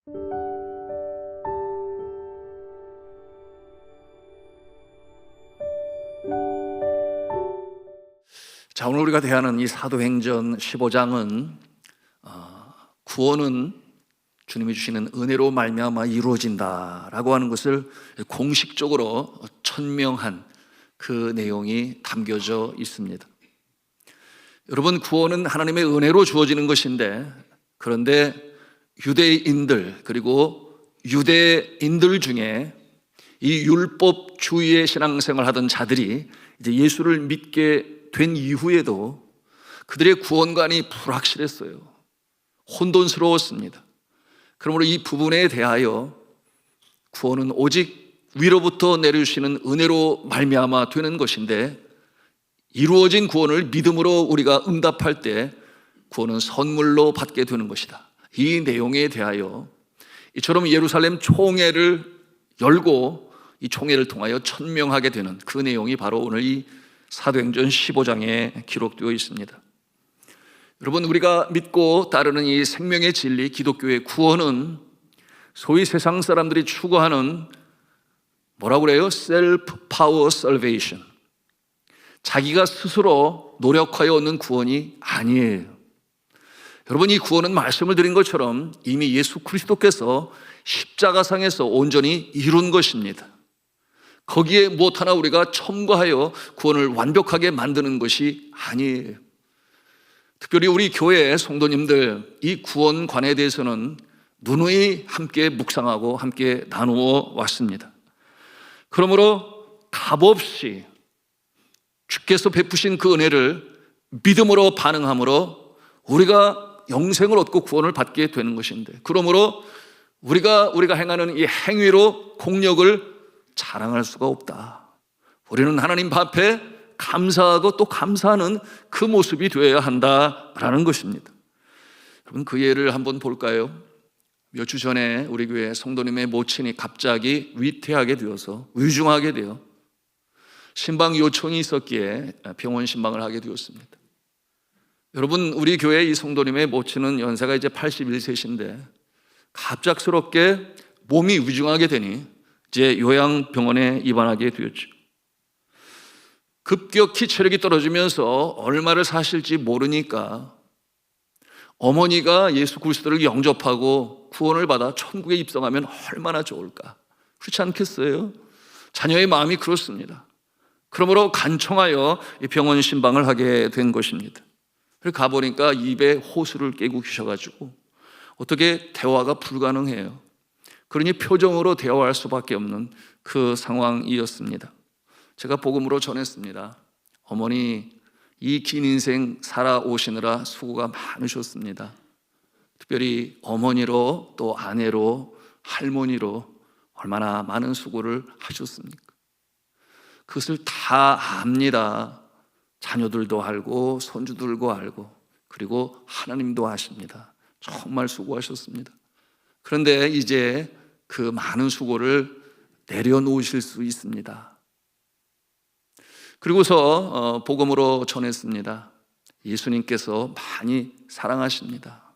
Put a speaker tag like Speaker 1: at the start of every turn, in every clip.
Speaker 1: 자, 오늘 우리가 대하는 이 사도행전 15장은 구원은 주님이 주시는 은혜로 말미암아 이루어진다라고 하는 것을 공식적으로 천명한 그 내용이 담겨져 있습니다. 여러분, 구원은 하나님의 은혜로 주어지는 것인데, 그런데 유대인들 그리고 유대인들 중에 이 율법주의의 신앙생활을 하던 자들이 이제 예수를 믿게 된 이후에도 그들의 구원관이 불확실했어요. 혼돈스러웠습니다. 그러므로 이 부분에 대하여 구원은 오직 위로부터 내려주시는 은혜로 말미암아 되는 것인데, 이루어진 구원을 믿음으로 우리가 응답할 때 구원은 선물로 받게 되는 것이다. 이 내용에 대하여 이처럼 예루살렘 총회를 열고 이 총회를 통하여 천명하게 되는 그 내용이 바로 오늘 이 사도행전 15장에 기록되어 있습니다. 여러분, 우리가 믿고 따르는 이 생명의 진리, 기독교의 구원은 소위 세상 사람들이 추구하는 뭐라고 그래요? Self Power Salvation, 자기가 스스로 노력하여 얻는 구원이 아니에요. 여러분, 이 구원은 말씀을 드린 것처럼 이미 예수 그리스도께서 십자가상에서 온전히 이룬 것입니다. 거기에 무엇 하나 우리가 첨가하여 구원을 완벽하게 만드는 것이 아니에요. 특별히 우리 교회 성도님들, 이 구원관에 대해서는 누누이 함께 묵상하고 함께 나누어 왔습니다. 그러므로 값없이 주께서 베푸신 그 은혜를 믿음으로 반응함으로 우리가 영생을 얻고 구원을 받게 되는 것인데, 그러므로 우리가 행하는 이 행위로 공력을 자랑할 수가 없다. 우리는 하나님 앞에 감사하고 또 감사하는 그 모습이 되어야 한다라는 것입니다. 여러분, 그 예를 한번 볼까요? 몇 주 전에 우리 교회 성도님의 모친이 갑자기 위태하게 되어서 위중하게 되어 신방 요청이 있었기에 병원 신방을 하게 되었습니다. 여러분, 우리 교회 이 성도님의 모친은 연세가 이제 81세신데 갑작스럽게 몸이 위중하게 되니 이제 요양병원에 입원하게 되었죠. 급격히 체력이 떨어지면서 얼마를 사실지 모르니까 어머니가 예수 그리스도를 영접하고 구원을 받아 천국에 입성하면 얼마나 좋을까, 그렇지 않겠어요? 자녀의 마음이 그렇습니다. 그러므로 간청하여 병원 신방을 하게 된 것입니다. 그래서 가보니까 입에 호수를 깨고 계셔가지고 어떻게 대화가 불가능해요. 그러니 표정으로 대화할 수밖에 없는 그 상황이었습니다. 제가 복음으로 전했습니다. 어머니, 이 긴 인생 살아오시느라 수고가 많으셨습니다. 특별히 어머니로 또 아내로 할머니로 얼마나 많은 수고를 하셨습니까? 그것을 다 압니다. 자녀들도 알고 손주들도 알고, 그리고 하나님도 아십니다. 정말 수고하셨습니다. 그런데 이제 그 많은 수고를 내려놓으실 수 있습니다. 그리고서 복음으로 전했습니다. 예수님께서 많이 사랑하십니다.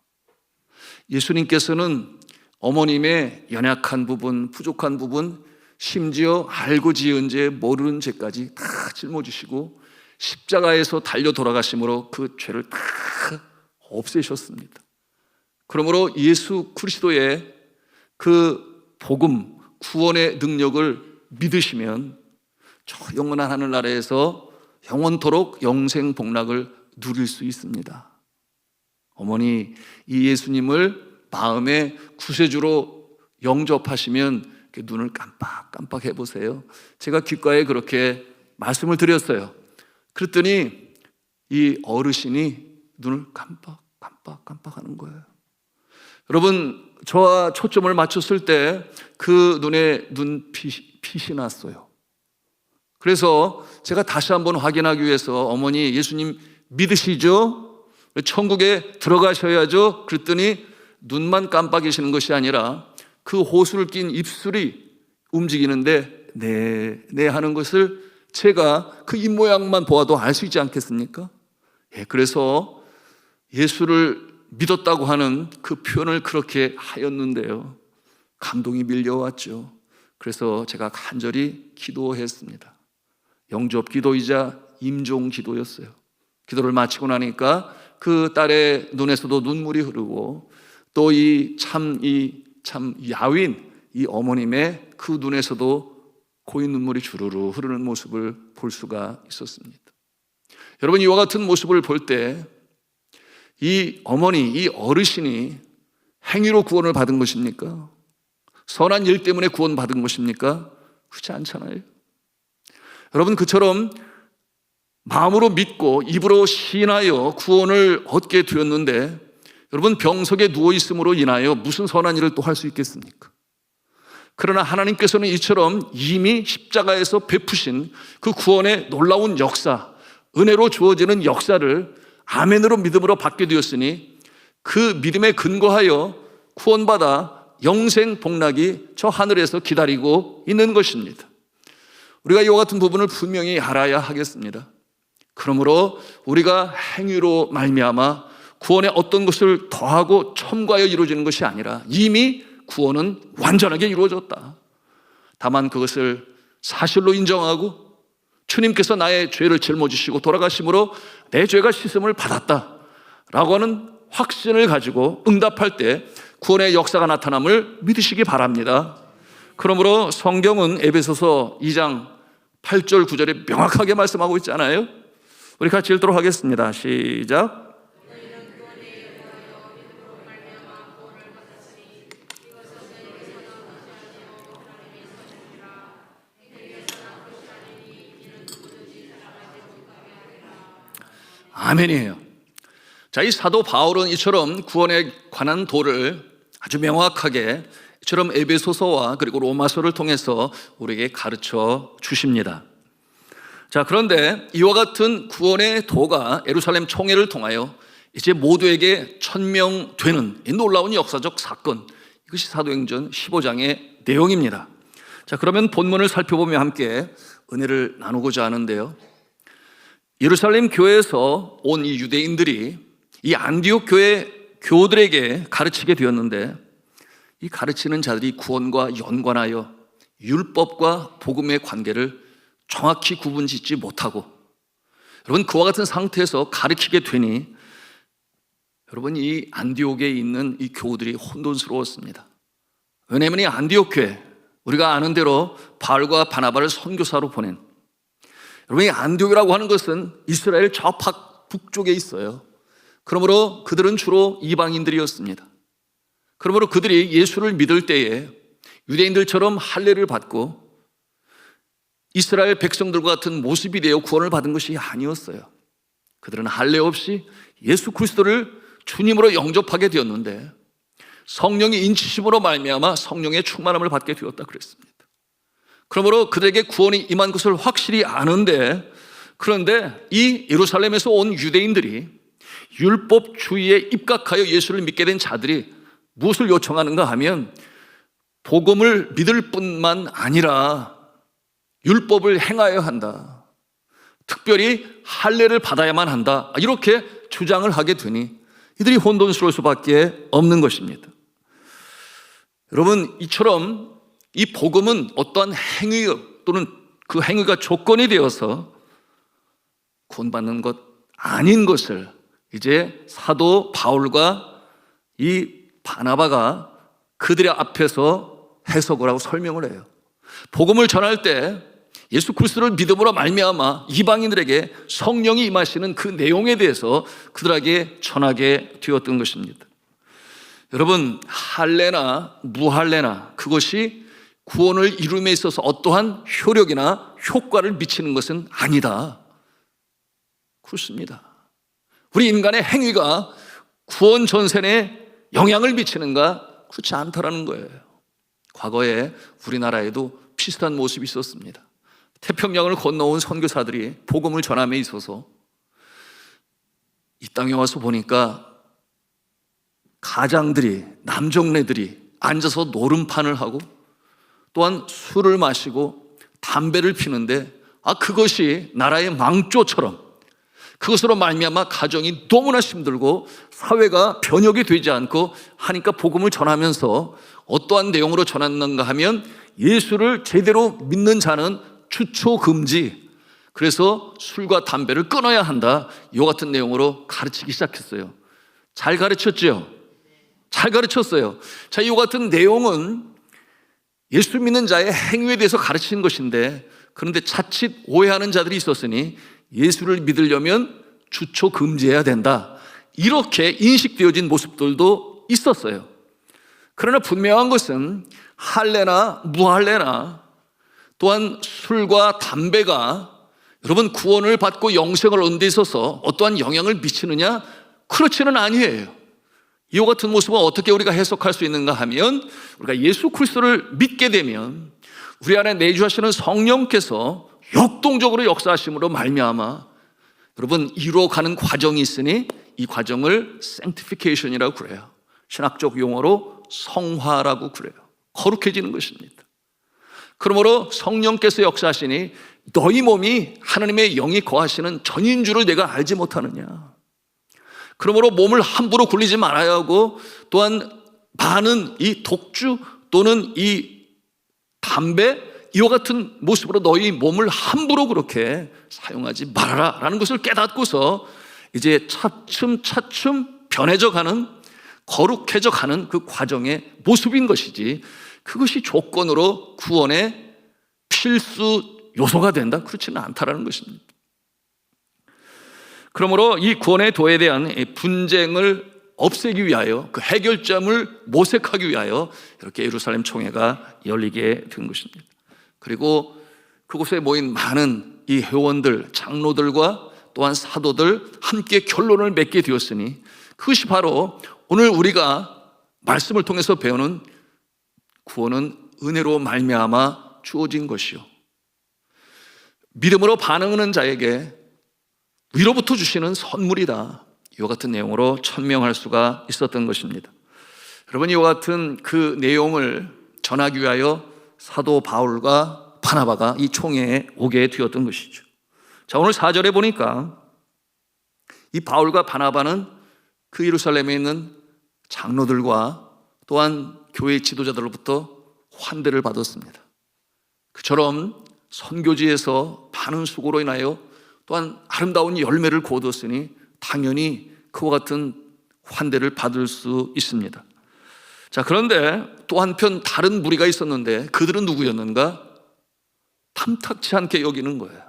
Speaker 1: 예수님께서는 어머님의 연약한 부분, 부족한 부분, 심지어 알고 지은 죄, 모르는 죄까지 다 짊어지시고 십자가에서 달려 돌아가심으로 그 죄를 다 없애셨습니다. 그러므로 예수 그리스도의 그 복음, 구원의 능력을 믿으시면 저 영원한 하늘나라에서 영원토록 영생 복락을 누릴 수 있습니다. 어머니, 이 예수님을 마음의 구세주로 영접하시면 눈을 깜빡깜빡 해보세요. 제가 귓가에 그렇게 말씀을 드렸어요. 그랬더니 이 어르신이 눈을 깜빡깜빡 하는 거예요. 여러분, 저와 초점을 맞췄을 때 그 눈에 눈빛이 났어요. 그래서 제가 다시 한번 확인하기 위해서 어머니, 예수님 믿으시죠? 천국에 들어가셔야죠? 그랬더니 눈만 깜빡이시는 것이 아니라 그 호수를 낀 입술이 움직이는데 네 하는 것을 제가 그 입모양만 보아도 알 수 있지 않겠습니까? 그래서 예수를 믿었다고 하는 그 표현을 그렇게 하였는데요, 감동이 밀려왔죠. 그래서 제가 간절히 기도했습니다. 영접 기도이자 임종 기도였어요. 기도를 마치고 나니까 그 딸의 눈에서도 눈물이 흐르고, 또 이 참 야윈 이 어머님의 그 눈에서도 고인 눈물이 주르르 흐르는 모습을 볼 수가 있었습니다. 여러분, 이와 같은 모습을 볼 때 이 어머니, 이 어르신이 행위로 구원을 받은 것입니까? 선한 일 때문에 구원받은 것입니까? 그렇지 않잖아요. 여러분, 그처럼 마음으로 믿고 입으로 시인하여 구원을 얻게 되었는데, 여러분, 병석에 누워있음으로 인하여 무슨 선한 일을 또 할 수 있겠습니까? 그러나 하나님께서는 이처럼 이미 십자가에서 베푸신 그 구원의 놀라운 역사, 은혜로 주어지는 역사를 아멘으로 믿음으로 받게 되었으니, 그 믿음에 근거하여 구원받아 영생 복락이 저 하늘에서 기다리고 있는 것입니다. 우리가 이와 같은 부분을 분명히 알아야 하겠습니다. 그러므로 우리가 행위로 말미암아 구원의 어떤 것을 더하고 첨가하여 이루어지는 것이 아니라 이미 구원은 완전하게 이루어졌다. 다만 그것을 사실로 인정하고 주님께서 나의 죄를 짊어지시고 돌아가심으로 내 죄가 씻음을 받았다라고 하는 확신을 가지고 응답할 때 구원의 역사가 나타남을 믿으시기 바랍니다. 그러므로 성경은 에베소서 2장 8절 9절에 명확하게 말씀하고 있잖아요. 우리 같이 읽도록 하겠습니다. 시작. 아멘이에요. 자, 이 사도 바울은 이처럼 구원에 관한 도를 아주 명확하게 이처럼 에베소서와 그리고 로마서를 통해서 우리에게 가르쳐 주십니다. 자, 그런데 이와 같은 구원의 도가 예루살렘 총회를 통하여 이제 모두에게 천명되는 이 놀라운 역사적 사건, 이것이 사도행전 15장의 내용입니다. 자, 그러면 본문을 살펴보며 함께 은혜를 나누고자 하는데요, 예루살렘 교회에서 온 이 유대인들이 이 안디옥 교회 교우들에게 가르치게 되었는데, 이 가르치는 자들이 구원과 연관하여 율법과 복음의 관계를 정확히 구분짓지 못하고, 여러분, 그와 같은 상태에서 가르치게 되니 여러분, 이 안디옥에 있는 이 교우들이 혼돈스러웠습니다. 왜냐하면 이 안디옥 교회, 우리가 아는 대로 바울과 바나바를 선교사로 보낸, 여러분, 이 안디옥이라고 하는 것은 이스라엘 좌팍 북쪽에 있어요. 그러므로 그들은 주로 이방인들이었습니다. 그러므로 그들이 예수를 믿을 때에 유대인들처럼 할례를 받고 이스라엘 백성들과 같은 모습이 되어 구원을 받은 것이 아니었어요. 그들은 할례 없이 예수 그리스도를 주님으로 영접하게 되었는데, 성령의 인치심으로 말미암아 성령의 충만함을 받게 되었다 그랬습니다. 그러므로 그들에게 구원이 임한 것을 확실히 아는데, 그런데 이 예루살렘에서 온 유대인들이 율법주의에 입각하여 예수를 믿게 된 자들이 무엇을 요청하는가 하면, 복음을 믿을 뿐만 아니라 율법을 행하여야 한다, 특별히 할례를 받아야만 한다, 이렇게 주장을 하게 되니 이들이 혼돈스러울 수밖에 없는 것입니다. 여러분, 이처럼 이 복음은 어떠한 행위 또는 그 행위가 조건이 되어서 구원받는 것 아닌 것을 이제 사도 바울과 이 바나바가 그들의 앞에서 해석을 하고 설명을 해요. 복음을 전할 때 예수 그리스도를 믿음으로 말미암아 이방인들에게 성령이 임하시는 그 내용에 대해서 그들에게 전하게 되었던 것입니다. 여러분, 할례나 무할례나 그것이 구원을 이룸에 있어서 어떠한 효력이나 효과를 미치는 것은 아니다, 그렇습니다. 우리 인간의 행위가 구원 전선에 영향을 미치는가? 그렇지 않다라는 거예요. 과거에 우리나라에도 비슷한 모습이 있었습니다. 태평양을 건너온 선교사들이 복음을 전함에 있어서 이 땅에 와서 보니까 가장들이, 남정네들이 앉아서 노름판을 하고 또한 술을 마시고 담배를 피는데, 그것이 나라의 망조처럼, 그것으로 말미암아 가정이 너무나 힘들고 사회가 변혁이 되지 않고 하니까 복음을 전하면서 어떠한 내용으로 전하는가 하면 예수를 제대로 믿는 자는 추초 금지, 그래서 술과 담배를 끊어야 한다, 이 같은 내용으로 가르치기 시작했어요. 잘 가르쳤죠? 잘 가르쳤어요. 자, 이 같은 내용은 예수 믿는 자의 행위에 대해서 가르치는 것인데, 그런데 자칫 오해하는 자들이 있었으니 예수를 믿으려면 추초 금지해야 된다, 이렇게 인식되어진 모습들도 있었어요. 그러나 분명한 것은 할례나 무할례나 또한 술과 담배가 여러분 구원을 받고 영생을 얻는 데 있어서 어떠한 영향을 미치느냐? 그렇지는 아니에요. 이와 같은 모습은 어떻게 우리가 해석할 수 있는가 하면, 우리가 예수 그리스도를 믿게 되면 우리 안에 내주하시는 성령께서 역동적으로 역사하심으로 말미암아 여러분 이루어가는 과정이 있으니 이 과정을 sanctification이라고 그래요. 신학적 용어로 성화라고 그래요. 거룩해지는 것입니다. 그러므로 성령께서 역사하시니 너희 몸이 하나님의 영이 거하시는 전인 줄을 내가 알지 못하느냐. 그러므로 몸을 함부로 굴리지 말아야 하고, 또한 많은 이 독주 또는 이 담배 이와 같은 모습으로 너희 몸을 함부로 그렇게 사용하지 말아라 라는 것을 깨닫고서 이제 차츰 변해져 가는, 거룩해져 가는 그 과정의 모습인 것이지, 그것이 조건으로 구원의 필수 요소가 된다? 그렇지는 않다라는 것입니다. 그러므로 이 구원의 도에 대한 분쟁을 없애기 위하여, 그 해결점을 모색하기 위하여 이렇게 예루살렘 총회가 열리게 된 것입니다. 그리고 그곳에 모인 많은 이 회원들, 장로들과 또한 사도들 함께 결론을 맺게 되었으니, 그것이 바로 오늘 우리가 말씀을 통해서 배우는 구원은 은혜로 말미암아 주어진 것이요, 믿음으로 반응하는 자에게 위로부터 주시는 선물이다, 이와 같은 내용으로 천명할 수가 있었던 것입니다. 여러분, 이와 같은 그 내용을 전하기 위하여 사도 바울과 바나바가 이 총회에 오게 되었던 것이죠. 자, 오늘 4절에 보니까 이 바울과 바나바는 그 예루살렘에 있는 장로들과 또한 교회 지도자들로부터 환대를 받았습니다. 그처럼 선교지에서 많은 수고로 인하여 또한 아름다운 열매를 거두었으니 당연히 그와 같은 환대를 받을 수 있습니다. 자, 그런데 또 한편 다른 무리가 있었는데 그들은 누구였는가? 탐탁치 않게 여기는 거예요.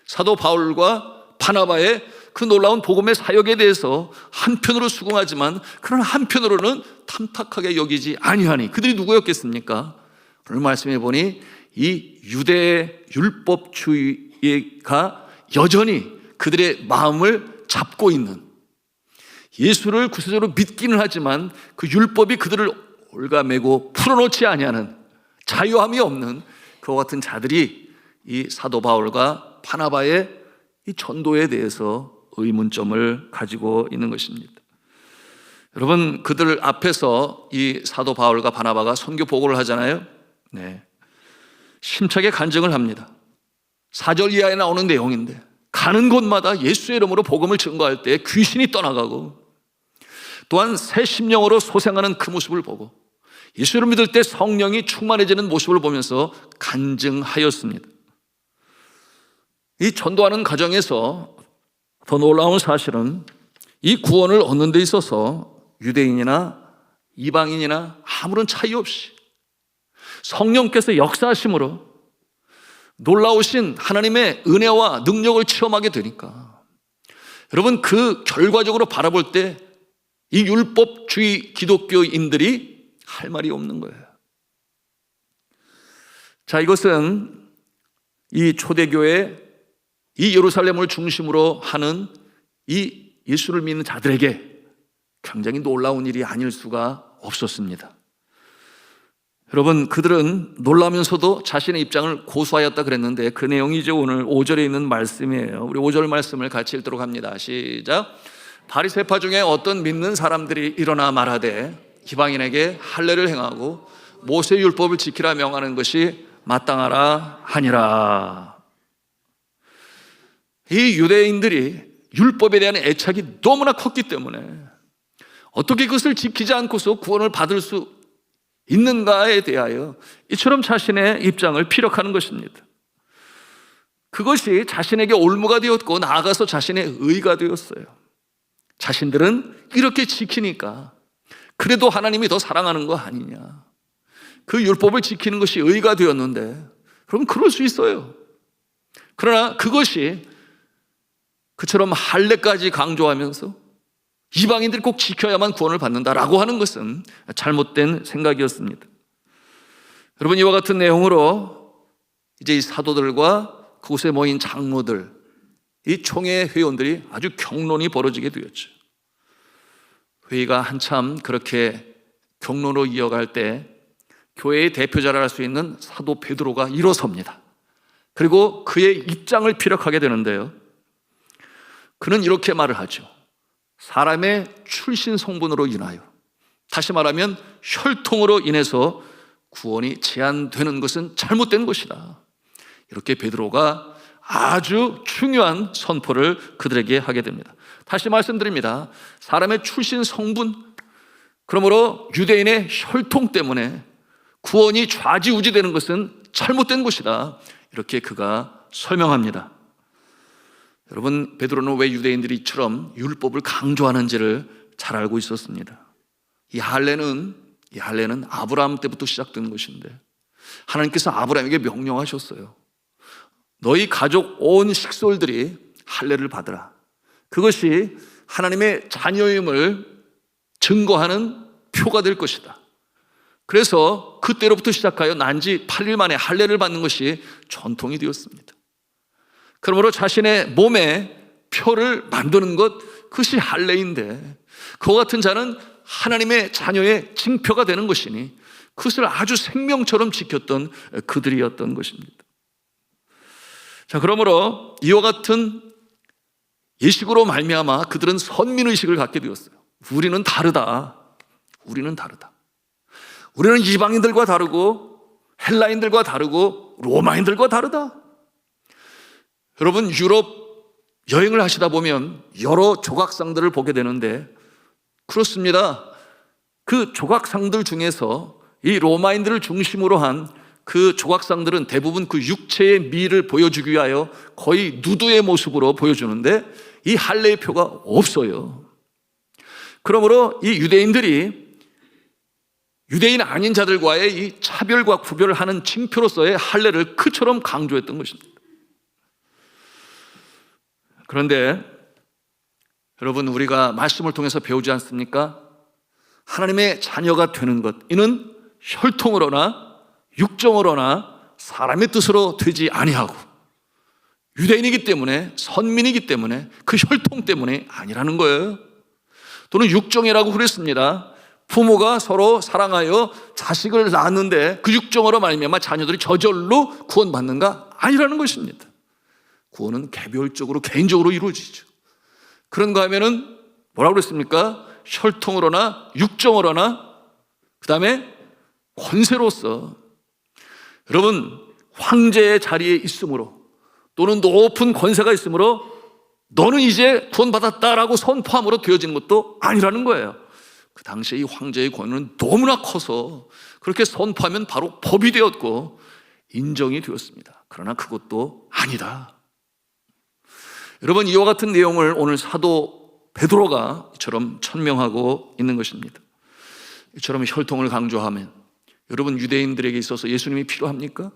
Speaker 1: 사도 바울과 바나바의 그 놀라운 복음의 사역에 대해서 한편으로 수긍하지만 그러나 한편으로는 탐탁하게 여기지 아니하니, 그들이 누구였겠습니까? 오늘 말씀해 보니 이 유대의 율법주의가 여전히 그들의 마음을 잡고 있는, 예수를 구세주로 믿기는 하지만 그 율법이 그들을 올가매고 풀어놓지 아니하는, 자유함이 없는 그와 같은 자들이 이 사도 바울과 바나바의 이 전도에 대해서 의문점을 가지고 있는 것입니다. 여러분, 그들 앞에서 이 사도 바울과 바나바가 선교 보고를 하잖아요. 네, 심차게 간증을 합니다. 4절 이하에 나오는 내용인데, 가는 곳마다 예수의 이름으로 복음을 증거할 때 귀신이 떠나가고, 또한 새 심령으로 소생하는 그 모습을 보고 예수를 믿을 때 성령이 충만해지는 모습을 보면서 간증하였습니다. 이 전도하는 과정에서 더 놀라운 사실은 이 구원을 얻는 데 있어서 유대인이나 이방인이나 아무런 차이 없이 성령께서 역사하심으로 놀라우신 하나님의 은혜와 능력을 체험하게 되니까, 여러분, 그 결과적으로 바라볼 때 이 율법주의 기독교인들이 할 말이 없는 거예요. 자, 이것은 이 초대교회, 이 예루살렘을 중심으로 하는 이 예수를 믿는 자들에게 굉장히 놀라운 일이 아닐 수가 없었습니다. 여러분, 그들은 놀라면서도 자신의 입장을 고수하였다 그랬는데 그 내용이 이제 오늘 5절에 있는 말씀이에요. 우리 5절 말씀을 같이 읽도록 합니다. 시작. 바리새파 중에 어떤 믿는 사람들이 일어나 말하되 이방인에게 할례를 행하고 모세 율법을 지키라 명하는 것이 마땅하라 하니라. 이 유대인들이 율법에 대한 애착이 너무나 컸기 때문에 어떻게 그것을 지키지 않고서 구원을 받을 수 있는가에 대하여 이처럼 자신의 입장을 피력하는 것입니다. 그것이 자신에게 올무가 되었고 나아가서 자신의 의가 되었어요. 자신들은 이렇게 지키니까 그래도 하나님이 더 사랑하는 거 아니냐. 그 율법을 지키는 것이 의가 되었는데 그럼 그럴 수 있어요. 그러나 그것이 그처럼 할례까지 강조하면서 이방인들이 꼭 지켜야만 구원을 받는다라고 하는 것은 잘못된 생각이었습니다. 여러분, 이와 같은 내용으로 이제 이 사도들과 그곳에 모인 장로들, 이 총회 회원들이 아주 격론이 벌어지게 되었죠. 회의가 한참 그렇게 격론으로 이어갈 때 교회의 대표자라 할 수 있는 사도 베드로가 일어섭니다. 그리고 그의 입장을 피력하게 되는데요, 그는 이렇게 말을 하죠. 사람의 출신 성분으로 인하여, 다시 말하면 혈통으로 인해서 구원이 제한되는 것은 잘못된 것이다. 이렇게 베드로가 아주 중요한 선포를 그들에게 하게 됩니다. 다시 말씀드립니다. 사람의 출신 성분, 그러므로 유대인의 혈통 때문에 구원이 좌지우지되는 것은 잘못된 것이다. 이렇게 그가 설명합니다. 여러분, 베드로는 왜 유대인들이 이처럼 율법을 강조하는지를 잘 알고 있었습니다. 이 할례는 아브라함 때부터 시작된 것인데 하나님께서 아브라함에게 명령하셨어요. 너희 가족 온 식솔들이 할례를 받으라. 그것이 하나님의 자녀임을 증거하는 표가 될 것이다. 그래서 그때로부터 시작하여 난지 8일 만에 할례를 받는 것이 전통이 되었습니다. 그러므로 자신의 몸에 표를 만드는 것, 그것이 할례인데 그와 같은 자는 하나님의 자녀의 징표가 되는 것이니 그것을 아주 생명처럼 지켰던 그들이었던 것입니다. 자, 그러므로 이와 같은 예식으로 말미암아 그들은 선민의식을 갖게 되었어요. 우리는 다르다. 우리는 다르다. 우리는 이방인들과 다르고 헬라인들과 다르고 로마인들과 다르다. 여러분, 유럽 여행을 하시다 보면 여러 조각상들을 보게 되는데 그렇습니다. 그 조각상들 중에서 이 로마인들을 중심으로 한 그 조각상들은 대부분 그 육체의 미를 보여주기 위하여 거의 누드의 모습으로 보여주는데 이 할례의 표가 없어요. 그러므로 이 유대인들이 유대인 아닌 자들과의 이 차별과 구별을 하는 징표로서의 할례를 그처럼 강조했던 것입니다. 그런데 여러분, 우리가 말씀을 통해서 배우지 않습니까? 하나님의 자녀가 되는 것, 이는 혈통으로나 육정으로나 사람의 뜻으로 되지 아니하고 유대인이기 때문에, 선민이기 때문에, 그 혈통 때문에 아니라는 거예요. 또는 육정이라고 그랬습니다. 부모가 서로 사랑하여 자식을 낳았는데 그 육정으로 말미암아 자녀들이 저절로 구원받는가? 아니라는 것입니다. 구원은 개별적으로, 개인적으로 이루어지죠. 그런가 하면은 뭐라고 그랬습니까? 혈통으로나 육정으로나 그 다음에 권세로서. 여러분, 황제의 자리에 있으므로 또는 높은 권세가 있으므로 너는 이제 구원받았다라고 선포함으로 되어지는 것도 아니라는 거예요. 그 당시에 이 황제의 권위는 너무나 커서 그렇게 선포하면 바로 법이 되었고 인정이 되었습니다. 그러나 그것도 아니다. 여러분, 이와 같은 내용을 오늘 사도 베드로가 이처럼 천명하고 있는 것입니다. 이처럼 혈통을 강조하면 여러분, 유대인들에게 있어서 예수님이 필요합니까?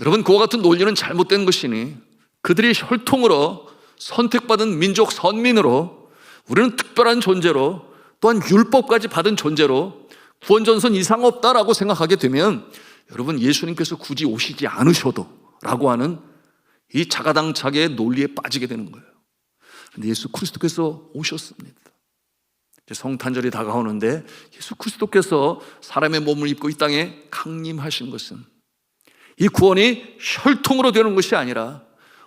Speaker 1: 여러분, 그와 같은 논리는 잘못된 것이니 그들이 혈통으로 선택받은 민족 선민으로 우리는 특별한 존재로 또한 율법까지 받은 존재로 구원전선 이상 없다라고 생각하게 되면 여러분, 예수님께서 굳이 오시지 않으셔도 라고 하는 이 자가당착의 논리에 빠지게 되는 거예요. 그런데 예수 그리스도께서 오셨습니다. 성탄절이 다가오는데 예수 그리스도께서 사람의 몸을 입고 이 땅에 강림하신 것은 이 구원이 혈통으로 되는 것이 아니라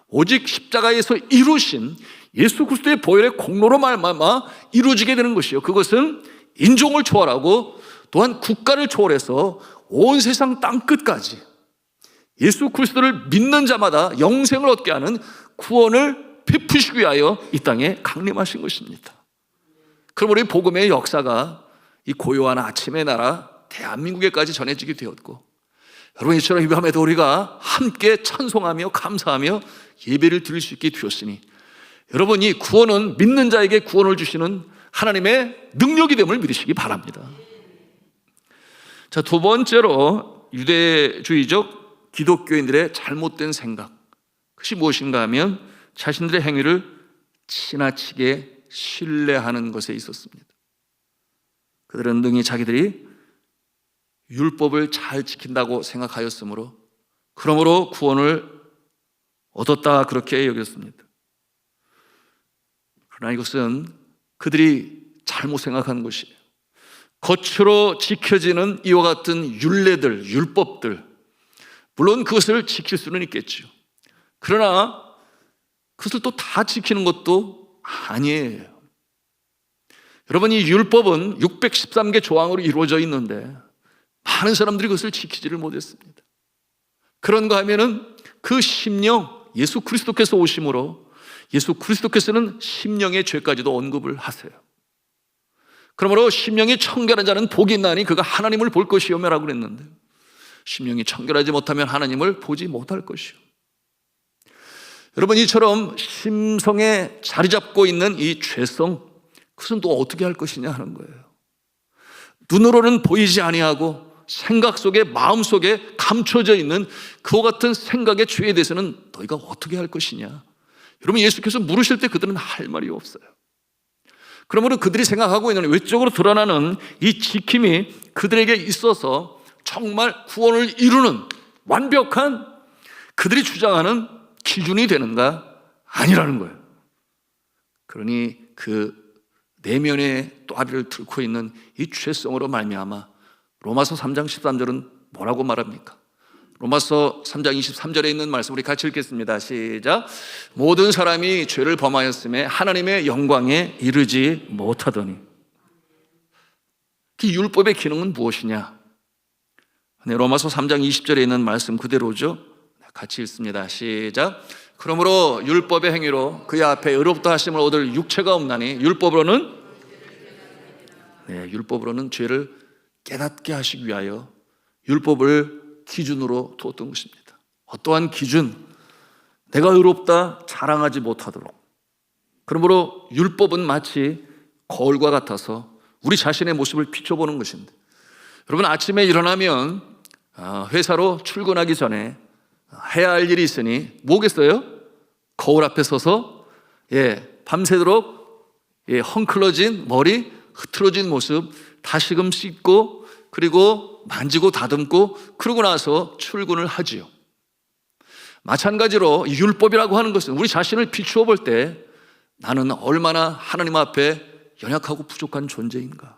Speaker 1: 오직 십자가에서 이루신 예수 그리스도의 보혈의 공로로 말미암아 이루어지게 되는 것이요, 그것은 인종을 초월하고 또한 국가를 초월해서 온 세상 땅끝까지 예수 그리스도를 믿는 자마다 영생을 얻게 하는 구원을 베푸시기 위하여 이 땅에 강림하신 것입니다. 그럼 우리 복음의 역사가 이 고요한 아침의 나라 대한민국에까지 전해지게 되었고, 여러분 이처럼 이 밤에도 우리가 함께 찬송하며 감사하며 예배를 드릴 수 있게 되었으니, 여러분 이 구원은 믿는 자에게 구원을 주시는 하나님의 능력이 됨을 믿으시기 바랍니다. 자, 두 번째로 유대주의적 기독교인들의 잘못된 생각, 그것이 무엇인가 하면 자신들의 행위를 지나치게 신뢰하는 것에 있었습니다. 그들은 능히 자기들이 율법을 잘 지킨다고 생각하였으므로, 그러므로 구원을 얻었다 그렇게 여겼습니다. 그러나 이것은 그들이 잘못 생각한 것이에요. 겉으로 지켜지는 이와 같은 율례들, 율법들, 물론 그것을 지킬 수는 있겠죠. 그러나 그것을 또 다 지키는 것도 아니에요. 여러분 이 율법은 613개 조항으로 이루어져 있는데 많은 사람들이 그것을 지키지를 못했습니다. 그런가 하면은 그 심령, 예수 그리스도께서 오심으로 예수 그리스도께서는 심령의 죄까지도 언급을 하세요. 그러므로 심령이 청결한 자는 복이 있나니 그가 하나님을 볼 것이요라고 그랬는데, 심령이 청결하지 못하면 하나님을 보지 못할 것이요. 여러분 이처럼 심성에 자리 잡고 있는 이 죄성, 그것은 또 어떻게 할 것이냐 하는 거예요. 눈으로는 보이지 아니하고 생각 속에, 마음 속에 감춰져 있는 그와 같은 생각의 죄에 대해서는 너희가 어떻게 할 것이냐. 여러분 예수께서 물으실 때 그들은 할 말이 없어요. 그러므로 그들이 생각하고 있는 외적으로 드러나는 이 지킴이 그들에게 있어서 정말 구원을 이루는 완벽한, 그들이 주장하는 기준이 되는가? 아니라는 거예요. 그러니 그 내면의 또아리를 뚫고 있는 이 죄성으로 말미암아 로마서 3장 13절은 뭐라고 말합니까? 로마서 3장 23절에 있는 말씀 우리 같이 읽겠습니다. 시작. 모든 사람이 죄를 범하였음에 하나님의 영광에 이르지 못하더니. 그 율법의 기능은 무엇이냐? 네, 로마서 3장 20절에 있는 말씀 그대로죠. 같이 읽습니다. 시작. 그러므로 율법의 행위로 그의 앞에 의롭다 하심을 얻을 육체가 없나니 율법으로는 죄를 깨닫게 하시기 위하여 율법을 기준으로 두었던 것입니다. 어떠한 기준? 내가 의롭다 자랑하지 못하도록. 그러므로 율법은 마치 거울과 같아서 우리 자신의 모습을 비춰보는 것인데, 여러분 아침에 일어나면 회사로 출근하기 전에 해야 할 일이 있으니 뭐겠어요? 거울 앞에 서서 밤새도록 헝클어진 머리, 흐트러진 모습 다시금 씻고, 그리고 만지고 다듬고, 그러고 나서 출근을 하지요. 마찬가지로 율법이라고 하는 것은 우리 자신을 비추어 볼 때 나는 얼마나 하나님 앞에 연약하고 부족한 존재인가.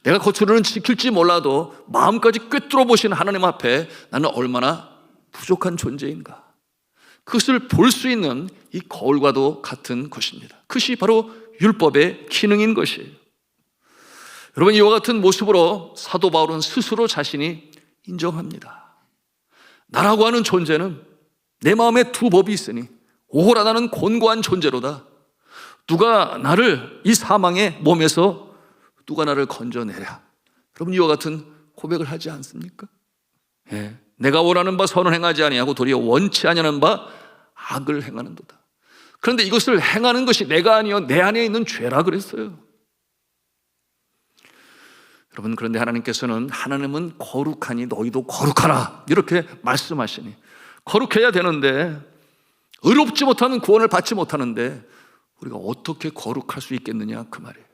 Speaker 1: 내가 겉으로는 지킬지 몰라도 마음까지 꿰뚫어 보신 하나님 앞에 나는 얼마나 부족한 존재인가. 그것을 볼 수 있는 이 거울과도 같은 것입니다. 그것이 바로 율법의 기능인 것이에요. 여러분 이와 같은 모습으로 사도 바울은 스스로 자신이 인정합니다. 나라고 하는 존재는 내 마음에 두 법이 있으니 오호라 나는 곤고한 존재로다. 누가 나를 이 사망의 몸에서 누가 나를 건져내랴. 여러분 이와 같은 고백을 하지 않습니까? 내가 원하는 바 선을 행하지 아니하고 도리어 원치 아니하는 바 악을 행하는도다. 그런데 이것을 행하는 것이 내가 아니요 내 안에 있는 죄라 그랬어요. 여러분 그런데 하나님은 거룩하니 너희도 거룩하라 이렇게 말씀하시니, 거룩해야 되는데 의롭지 못하는 구원을 받지 못하는데 우리가 어떻게 거룩할 수 있겠느냐 그 말이에요.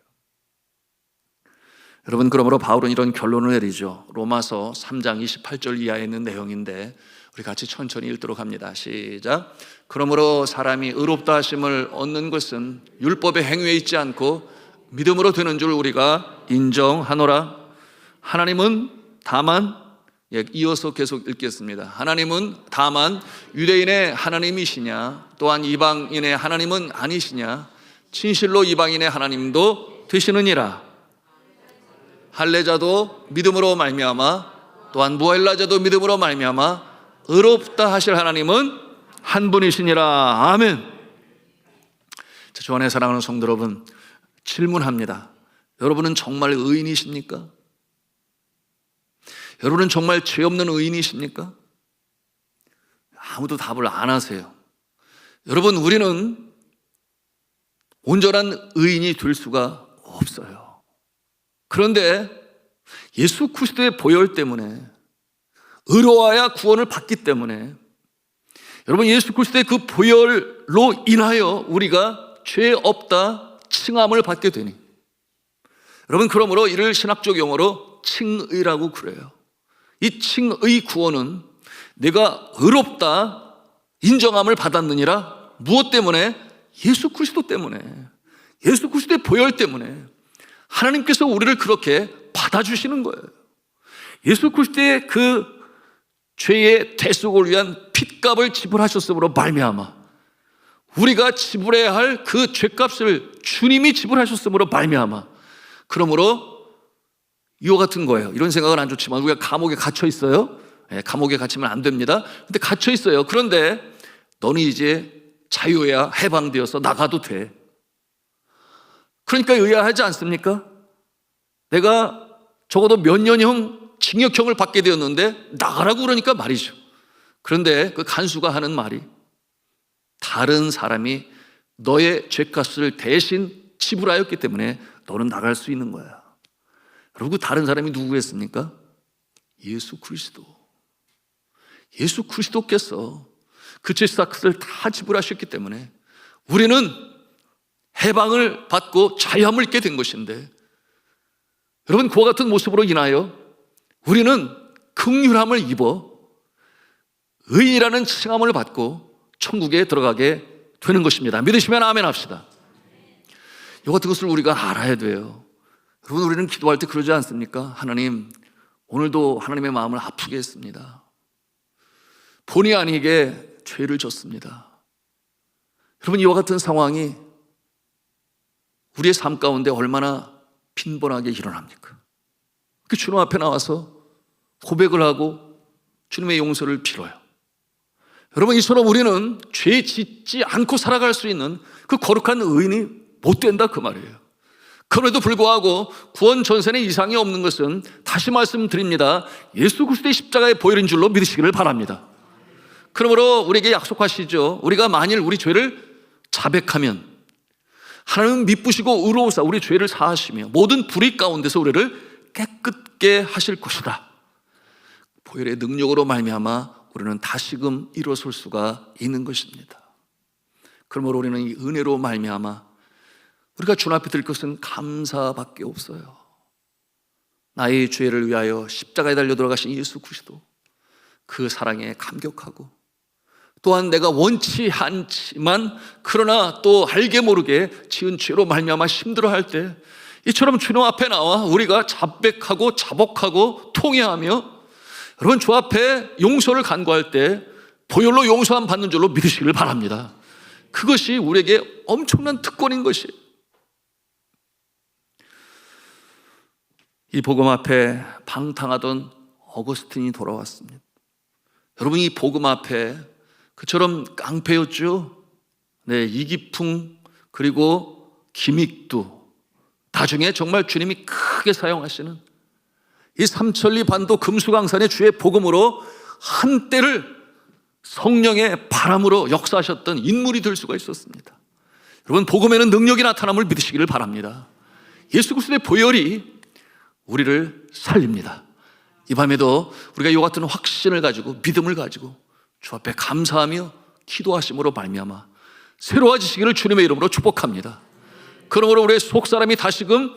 Speaker 1: 여러분 그러므로 바울은 이런 결론을 내리죠. 로마서 3장 28절 이하에 있는 내용인데 우리 같이 천천히 읽도록 합니다. 시작. 그러므로 사람이 의롭다 하심을 얻는 것은 율법의 행위에 있지 않고 믿음으로 되는 줄 우리가 인정하노라. 하나님은 다만, 이어서 계속 읽겠습니다. 하나님은 다만 유대인의 하나님이시냐 또한 이방인의 하나님은 아니시냐. 진실로 이방인의 하나님도 되시느니라. 할례자도 믿음으로 말미암아 또한 무할례자도 믿음으로 말미암아 의롭다 하실 하나님은 한 분이시니라. 아멘. 주 안에 사랑하는 성도 여러분, 질문합니다. 여러분은 정말 의인이십니까? 여러분은 정말 죄 없는 의인이십니까? 아무도 답을 안 하세요. 여러분, 우리는 온전한 의인이 될 수가 없어요. 그런데 예수 그리스도의 보혈 때문에, 의로워야 구원을 받기 때문에, 여러분, 예수 그리스도의 그 보혈로 인하여 우리가 죄 없다 칭함을 받게 되니, 여러분, 그러므로 이를 신학적 용어로 칭의라고 그래요. 이 칭의 구원은 내가 의롭다 인정함을 받았느니라. 무엇 때문에? 예수 그리스도 때문에, 예수 그리스도의 보혈 때문에 하나님께서 우리를 그렇게 받아주시는 거예요. 예수 그리스도의 그 죄의 대속을 위한 핏값을 지불하셨으므로 말미암아 우리가 지불해야 할 그 죄값을 주님이 지불하셨으므로 말미암아, 그러므로 이와 같은 거예요. 이런 생각은 안 좋지만 우리가 감옥에 갇혀 있어요. 감옥에 갇히면 안 됩니다. 근데 갇혀 있어요. 그런데 너는 이제 자유야 해방되어서 나가도 돼. 그러니까 의아하지 않습니까? 내가 적어도 몇 년형 징역형을 받게 되었는데 나가라고 그러니까 말이죠. 그런데 그 간수가 하는 말이, 다른 사람이 너의 죄값을 대신 지불하였기 때문에 너는 나갈 수 있는 거야. 여러분, 그 다른 사람이 누구였습니까? 예수 그리스도. 예수 그리스도께서 그 죄값을 다 지불하셨기 때문에 우리는 해방을 받고 자유함을 입게 된 것인데, 여러분, 그와 같은 모습으로 인하여 우리는 긍휼함을 입어 의인이라는 칭함을 받고 천국에 들어가게 되는 것입니다. 믿으시면 아멘 합시다. 이 같은 것을 우리가 알아야 돼요. 여러분, 우리는 기도할 때 그러지 않습니까? 하나님, 오늘도 하나님의 마음을 아프게 했습니다. 본의 아니게 죄를 졌습니다. 여러분, 이와 같은 상황이 우리의 삶 가운데 얼마나 빈번하게 일어납니까? 그 주님 앞에 나와서 고백을 하고 주님의 용서를 빌어요. 여러분, 이처럼 우리는 죄 짓지 않고 살아갈 수 있는 그 거룩한 의인이 못 된다 그 말이에요. 그럼에도 불구하고 구원 전선에 이상이 없는 것은 다시 말씀드립니다. 예수 그리스도의 십자가의 보혈인 줄로 믿으시기를 바랍니다. 그러므로 우리에게 약속하시죠. 우리가 만일 우리 죄를 자백하면 하나님은 미쁘시고 의로우사 우리 죄를 사하시며 모든 불의 가운데서 우리를 깨끗게 하실 것이다. 보혈의 능력으로 말미암아 우리는 다시금 일어설 수가 있는 것입니다. 그러므로 우리는 이 은혜로 말미암아 우리가 주님 앞에 드릴 것은 감사밖에 없어요. 나의 죄를 위하여 십자가에 달려 들어가신 예수 그리스도, 그 사랑에 감격하고, 또한 내가 원치 않지만 그러나 또 알게 모르게 지은 죄로 말미암아 힘들어할 때 이처럼 주님 앞에 나와 우리가 자백하고 자복하고 통회하며, 여러분, 주 앞에 용서를 간구할 때 보혈로 용서함 받는 줄로 믿으시기를 바랍니다. 그것이 우리에게 엄청난 특권인 것이에요. 이 복음 앞에 방탕하던 어거스틴이 돌아왔습니다. 여러분, 이 복음 앞에 그처럼 깡패였죠. 네, 이기풍 그리고 김익두, 나중에 정말 주님이 크게 사용하시는 이 삼천리 반도 금수강산의 주의 복음으로 한때를 성령의 바람으로 역사하셨던 인물이 될 수가 있었습니다. 여러분, 복음에는 능력이 나타남을 믿으시기를 바랍니다. 예수 그리스도의 보혈이 우리를 살립니다. 이 밤에도 우리가 이 같은 확신을 가지고 믿음을 가지고 주 앞에 감사하며 기도하심으로 말미암아 새로워지시기를 주님의 이름으로 축복합니다. 그러므로 우리의 속사람이 다시금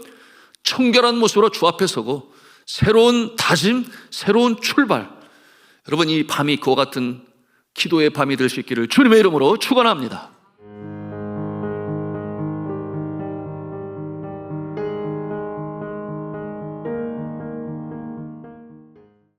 Speaker 1: 청결한 모습으로 주 앞에 서고 새로운 다짐, 새로운 출발, 여러분, 이 밤이 그와 같은 기도의 밤이 될 수 있기를 주님의 이름으로 축원합니다.